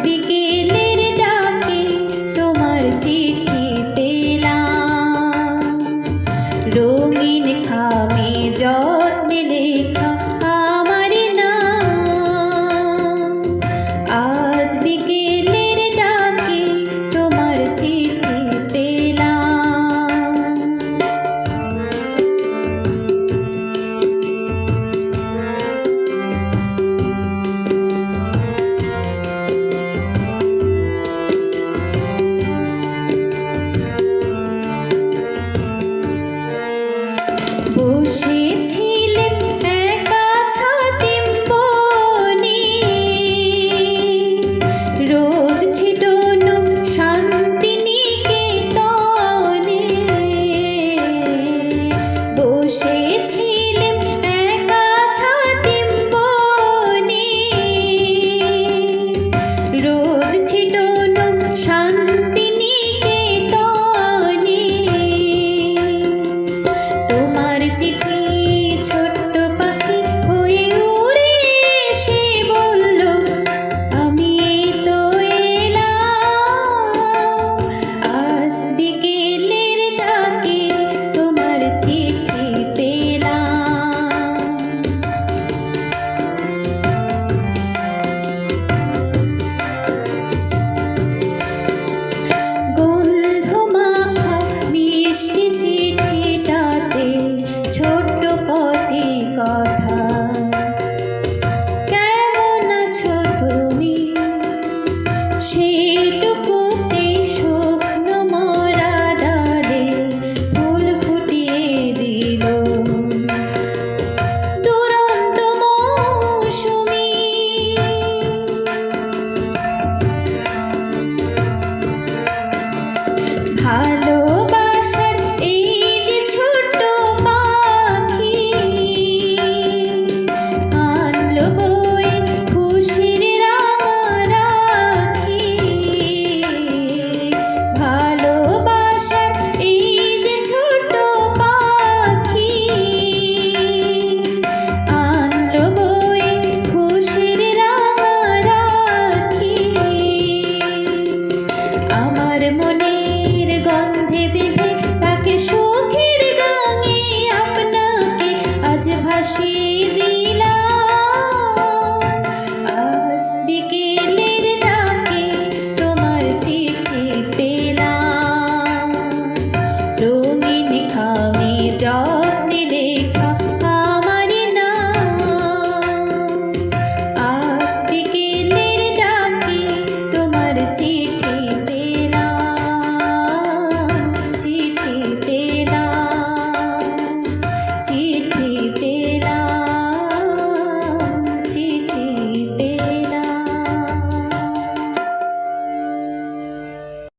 বিকেলের ডাকে তোমার চিঠি পেলাম, রঙিন খামে যত্নে লেখা আমার নাম। আজ বিকেলের ডাকে তোমার চিঠি পেলাম। বসেছিলেন একা ছাতিম বনে, রোদ ছিটানো শান্তিনিকেতনে। বসেছিলেন একা ছাতিম বনে, রোদ ছিটানো শান্তিনিকেতনে। তোমার চিঠি ছোট্ট পাখি হয়ে উড়ে এসে বলল, আমি এই তো এলাম। আজ বিকেলের ডাকে তোমার চিঠি পেলাম। গন্ধ মাখা মিষ্টি চিঠিটাতে ছোট্ট কটি কথা, কেমন আছো তুমি, সেটুকুতে শুকনো মরা ডালে ফুল ফুটিয়ে দিল দুরন্ত মৌসুমী। ভালোবাসার এই যে ছোট্ট পাখি, আনলো বয়ে খুশির রাঙা রাখি। ভালোবাসার এই যে ছোট্ট পাখি, আনলো বয়ে খুশির রাঙা রাখি। আমার মনের গন্ধে বেঁধে তাকে সুখের গাঙে আপনাকে আজ ভাসিয়ে দিলাম। আজ বিকেলের ডাকে তোমার চিঠি পেলাম, রঙিন খামে যত্নে লেখা